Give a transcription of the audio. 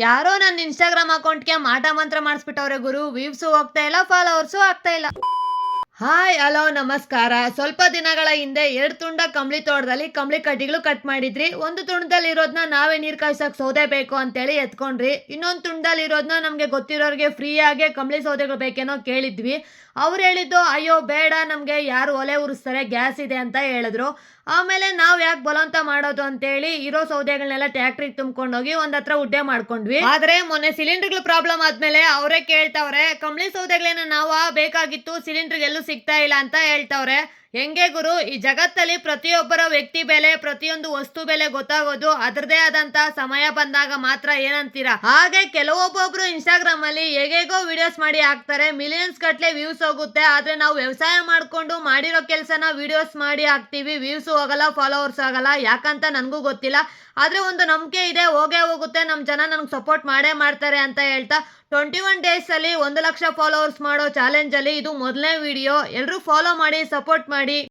ಯಾರೋ ನನ್ನ ಇನ್ಸ್ಟಾಗ್ರಾಮ್ ಅಕೌಂಟ್ಗೆ ಮಾಟ ಮಂತ್ರ ಮಾಡಿಸ್ಬಿಟ್ಟವ್ರೆ ಗುರು. ವ್ಯೂವ್ಸು ಹೋಗ್ತಾ ಇಲ್ಲ, ಫಾಲೋವರ್ಸು ಆಗ್ತಾ ಇಲ್ಲ. ಹಾಯ್ ಹಲೋ ನಮಸ್ಕಾರ. ಸ್ವಲ್ಪ ದಿನಗಳ ಹಿಂದೆ ಎರಡು ತುಂಡ ಕಂಬಳಿ ತೋಟದಲ್ಲಿ ಕಂಬಳಿ ಕಡ್ಡಿಗಳು ಕಟ್ ಮಾಡಿದ್ರಿ. ಒಂದು ತುಂಡದಲ್ಲಿ ಇರೋದನ್ನ ನಾವೇ ನೀರು ಕಾಯ್ಸಕ್ ಸೌದೆ ಬೇಕು ಅಂತೇಳಿ ಎತ್ಕೊಂಡ್ರಿ. ಇನ್ನೊಂದು ತುಂಡದಲ್ಲಿ ಇರೋದನ್ನ ನಮಗೆ ಗೊತ್ತಿರೋರಿಗೆ ಫ್ರೀಯಾಗೆ ಕಂಬಳಿ ಸೌದೆಗಳು ಬೇಕೇನೋ ಕೇಳಿದ್ವಿ. ಅವ್ರು ಹೇಳಿದ್ದು ಅಯ್ಯೋ ಬೇಡ, ನಮಗೆ ಯಾರು ಒಲೆ ಉರಿಸ್ತಾರೆ, ಗ್ಯಾಸ್ ಇದೆ ಅಂತ ಹೇಳಿದ್ರು. ಆಮೇಲೆ ನಾವು ಯಾಕೆ ಬಲವಂತ ಮಾಡೋದು ಅಂತೇಳಿ ಇರೋ ಸೌದೆಗಳನ್ನೆಲ್ಲ ಟ್ಯಾಕ್ಟ್ರಿಗೆ ತುಂಬ್ಕೊಂಡೋಗಿ ಒಂದ್ ಹತ್ರ ಉಡ್ಡೆ ಮಾಡ್ಕೊಂಡ್ವಿ. ಆದ್ರೆ ಮೊನ್ನೆ ಸಿಲಿಂಡರ್ಗಳು ಪ್ರಾಬ್ಲಮ್ ಆದ್ಮೇಲೆ ಅವರೇ ಕೇಳ್ತಾವ್ರೆ, ಕಂಬಳಿ ಸೌದೆಗಳನ್ನ ನಾವು ಬೇಕಾಗಿತ್ತು, ಸಿಲಿಂಡರ್ ಎಲ್ಲೂ ಸಿಗ್ತಾ ಇಲ್ಲ ಅಂತ ಹೇಳ್ತಾವ್ರೆ. ಹೆಂಗೆ ಗುರು, ಈ ಜಗತ್ತಲ್ಲಿ ಪ್ರತಿಯೊಬ್ಬರ ವ್ಯಕ್ತಿ ಬೆಲೆ, ಪ್ರತಿಯೊಂದು ವಸ್ತು ಬೆಲೆ ಗೊತ್ತಾಗೋದು ಅದರದೇ ಆದಂತ ಸಮಯ ಬಂದಾಗ ಮಾತ್ರ, ಏನಂತೀರಾ? ಹಾಗೆ ಕೆಲವೊಬ್ಬೊಬ್ರು ಇನ್ಸ್ಟಾಗ್ರಾಮ್ ಅಲ್ಲಿ ಹೇಗೇಗೋ ವಿಡಿಯೋಸ್ ಮಾಡಿ ಹಾಕ್ತಾರೆ, ಮಿಲಿಯನ್ಸ್ ಗಟ್ಲೆ ವ್ಯೂಸ್ ಹೋಗುತ್ತೆ. ಆದ್ರೆ ನಾವು ವ್ಯವಸಾಯ ಮಾಡ್ಕೊಂಡು ಮಾಡಿರೋ ಕೆಲಸನ ವಿಡಿಯೋಸ್ ಮಾಡಿ ಹಾಕ್ತಿವಿ, ವ್ಯೂಸ್ ಹೋಗಲ್ಲ, ಫಾಲೋವರ್ಸ್ ಆಗಲ್ಲ. ಯಾಕಂತ ನನಗೂ ಗೊತ್ತಿಲ್ಲ. ಆದ್ರೆ ಒಂದು ನಂಬಿಕೆ ಇದೆ, ಹೋಗೇ ಹೋಗುತ್ತೆ, ನಮ್ಮ ಜನ ನನಗೆ ಸಪೋರ್ಟ್ ಮಾಡೇ ಮಾಡ್ತಾರೆ ಅಂತ ಹೇಳ್ತಾ 21 ಡೇಸ್ ಅಲ್ಲಿ 1 ಲಕ್ಷ ಫಾಲೋವರ್ಸ್ ಮಾಡೋ ಚಾಲೆಂಜ್ ಅಲ್ಲಿ ಇದು ಮೊದಲನೇ ವಿಡಿಯೋ. ಎಲ್ಲರೂ ಫಾಲೋ ಮಾಡಿ, ಸಪೋರ್ಟ್ ಮಾಡಿ.